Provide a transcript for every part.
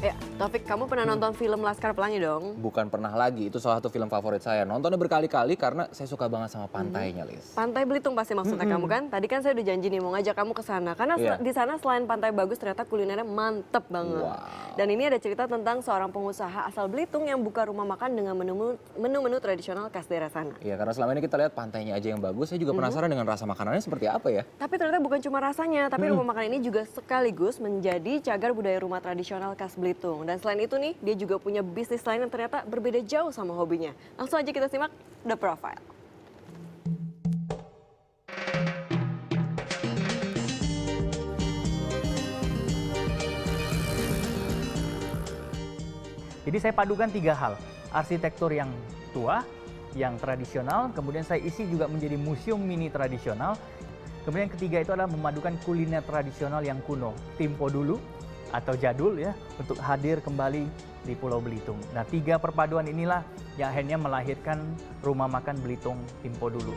Ya, Taufik, kamu pernah nonton film Laskar Pelangi dong? Bukan pernah lagi, itu salah satu film favorit saya. Nontonnya berkali-kali karena saya suka banget sama pantainya, Lis. Pantai Belitung pasti maksudnya kamu kan? Tadi kan saya udah janji nih mau ngajak kamu ke sana. Karena Iya. di sana selain pantai bagus ternyata kulinernya mantep banget. Wow. Dan ini ada cerita tentang seorang pengusaha asal Belitung yang buka rumah makan dengan menu-menu tradisional khas daerah sana. Iya, karena selama ini kita lihat pantainya aja yang bagus, saya juga penasaran dengan rasa makanannya seperti apa ya. Tapi ternyata bukan cuma rasanya, tapi rumah makan ini juga sekaligus menjadi cagar budaya rumah tradisional khas Belitung. Dan selain itu nih, dia juga punya bisnis lain yang ternyata berbeda jauh sama hobinya. Langsung aja kita simak The Profile. Jadi saya padukan 3 hal, arsitektur yang tua, yang tradisional, kemudian saya isi juga menjadi museum mini tradisional. Kemudian yang ketiga itu adalah memadukan kuliner tradisional yang kuno, Timpo dulu atau jadul ya, untuk hadir kembali di Pulau Belitung. Nah, 3 perpaduan inilah yang akhirnya melahirkan rumah makan Belitung Timpo dulu.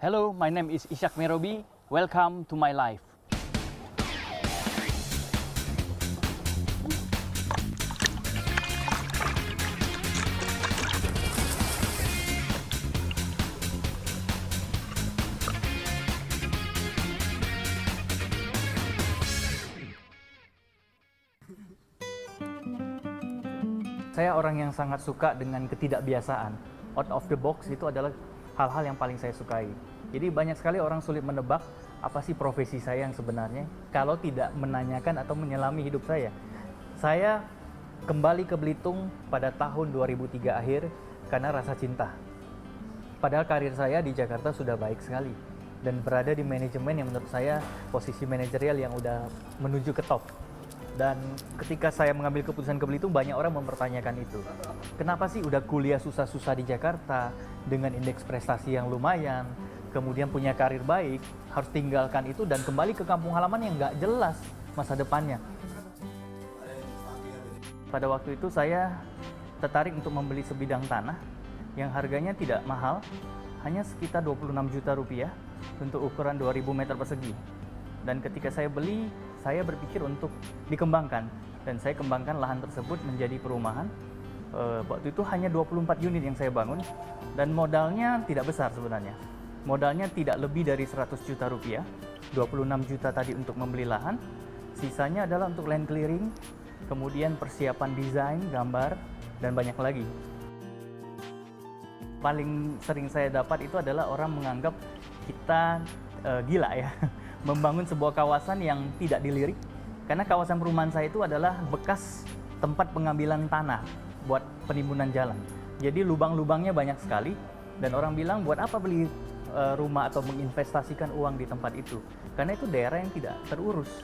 Hello, my name is Ishak Merobi. Welcome to my life. Saya orang yang sangat suka dengan ketidakbiasaan. Out of the box itu adalah hal-hal yang paling saya sukai. Jadi banyak sekali orang sulit menebak apa sih profesi saya yang sebenarnya kalau tidak menanyakan atau menyelami hidup saya. Saya kembali ke Belitung pada tahun 2003 akhir karena rasa cinta. Padahal karir saya di Jakarta sudah baik sekali dan berada di manajemen yang menurut saya posisi manajerial yang udah menuju ke top. Dan ketika saya mengambil keputusan ke Belitung, banyak orang mempertanyakan itu. Kenapa sih udah kuliah susah-susah di Jakarta, dengan indeks prestasi yang lumayan, kemudian punya karir baik, harus tinggalkan itu dan kembali ke kampung halaman yang nggak jelas masa depannya. Pada waktu itu saya tertarik untuk membeli sebidang tanah yang harganya tidak mahal, hanya sekitar 26 juta rupiah untuk ukuran 2000 meter persegi. Dan ketika saya beli, saya berpikir untuk dikembangkan dan saya kembangkan lahan tersebut menjadi perumahan. Waktu itu hanya 24 unit yang saya bangun dan modalnya tidak besar sebenarnya. Modalnya tidak lebih dari 100 juta rupiah, 26 juta tadi untuk membeli lahan, sisanya adalah untuk land clearing, kemudian persiapan desain, gambar, dan banyak lagi. Paling sering saya dapat itu adalah orang menganggap kita gila ya, membangun sebuah kawasan yang tidak dilirik, karena kawasan perumahan saya itu adalah bekas tempat pengambilan tanah buat penimbunan jalan. Jadi lubang-lubangnya banyak sekali dan orang bilang buat apa beli rumah atau menginvestasikan uang di tempat itu, karena itu daerah yang tidak terurus.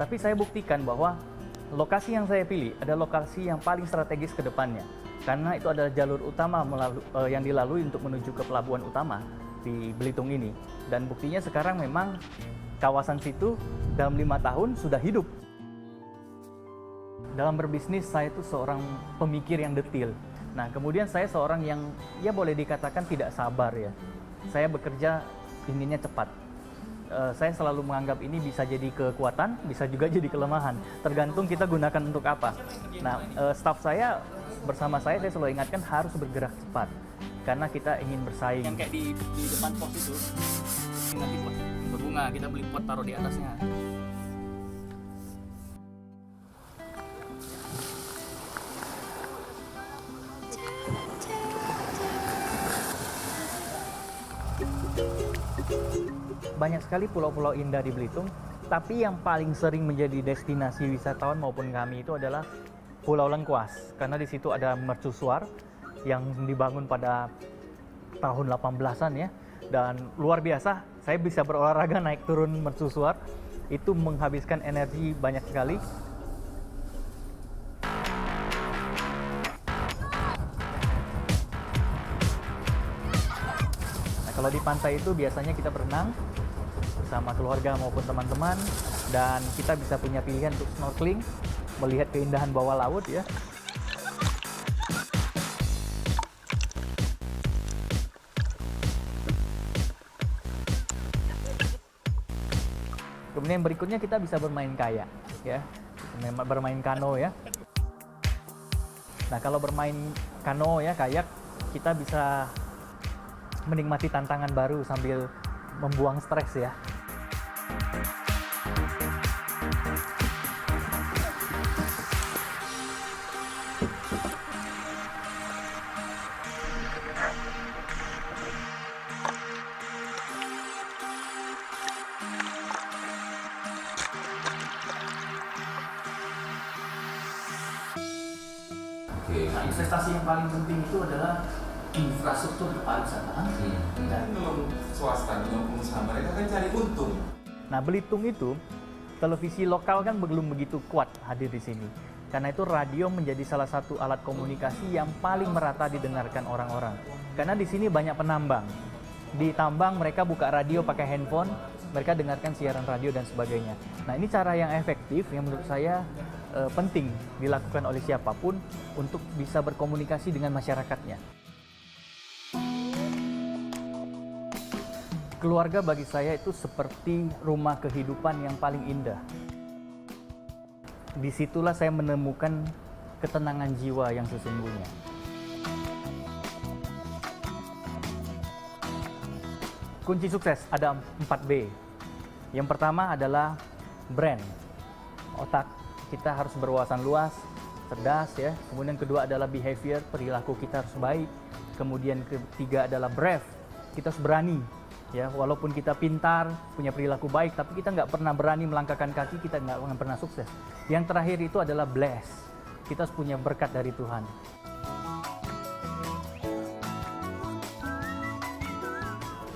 Tapi saya buktikan bahwa lokasi yang saya pilih adalah lokasi yang paling strategis ke depannya, karena itu adalah jalur utama yang dilalui untuk menuju ke pelabuhan utama di Belitung ini. Dan buktinya sekarang memang kawasan situ dalam 5 tahun sudah hidup. Dalam berbisnis saya itu seorang pemikir yang detil. Nah, kemudian saya seorang yang ya boleh dikatakan tidak sabar ya. Saya bekerja inginnya cepat. Saya selalu menganggap ini bisa jadi kekuatan, bisa juga jadi kelemahan. Tergantung kita gunakan untuk apa. Nah, staf saya bersama saya selalu ingatkan harus bergerak cepat. Karena kita ingin bersaing. Yang kayak di depan pos itu, nanti pos berbunga, kita beli pot taruh di atasnya. Banyak sekali pulau-pulau indah di Belitung, tapi yang paling sering menjadi destinasi wisatawan maupun kami itu adalah Pulau Lengkuas, karena di situ ada mercusuar yang dibangun pada tahun 18-an ya, dan luar biasa. Saya bisa berolahraga naik turun mercusuar, itu menghabiskan energi banyak sekali. Nah, kalau di pantai itu biasanya kita berenang bersama keluarga maupun teman-teman, dan kita bisa punya pilihan untuk snorkeling, melihat keindahan bawah laut ya. Kemudian berikutnya kita bisa bermain kayak, ya, bermain kano ya. Nah kalau bermain kano ya, kayak, kita bisa menikmati tantangan baru sambil membuang stres ya. Nah, investasi yang paling penting itu adalah infrastruktur kepariwisataan. Dan kalau swasta dengan pengusaha mereka kan cari untung. Nah, Belitung itu televisi lokal kan belum begitu kuat hadir di sini. Karena itu radio menjadi salah satu alat komunikasi yang paling merata didengarkan orang-orang. Karena di sini banyak penambang. Di tambang mereka buka radio pakai handphone, mereka dengarkan siaran radio dan sebagainya. Nah, ini cara yang efektif yang menurut saya penting dilakukan oleh siapapun untuk bisa berkomunikasi dengan masyarakatnya. Keluarga bagi saya itu seperti rumah kehidupan yang paling indah. Disitulah saya menemukan ketenangan jiwa yang sesungguhnya. Kunci sukses ada 4B. Yang pertama adalah brand. Otak kita harus berwawasan luas, cerdas ya. Kemudian kedua adalah behavior, perilaku kita harus baik. Kemudian ketiga adalah brave, kita harus berani. Ya, walaupun kita pintar, punya perilaku baik, tapi kita nggak pernah berani melangkahkan kaki, kita nggak akan pernah sukses. Yang terakhir itu adalah bless, kita harus punya berkat dari Tuhan.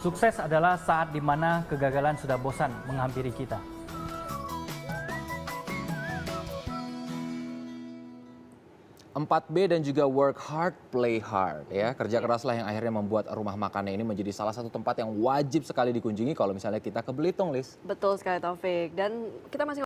Sukses adalah saat dimana kegagalan sudah bosan menghampiri kita. 4B dan juga work hard, play hard ya. Kerja keraslah yang akhirnya membuat rumah makan ini menjadi salah satu tempat yang wajib sekali dikunjungi kalau misalnya kita ke Belitung, Lis. Betul sekali Taufik. Dan kita masih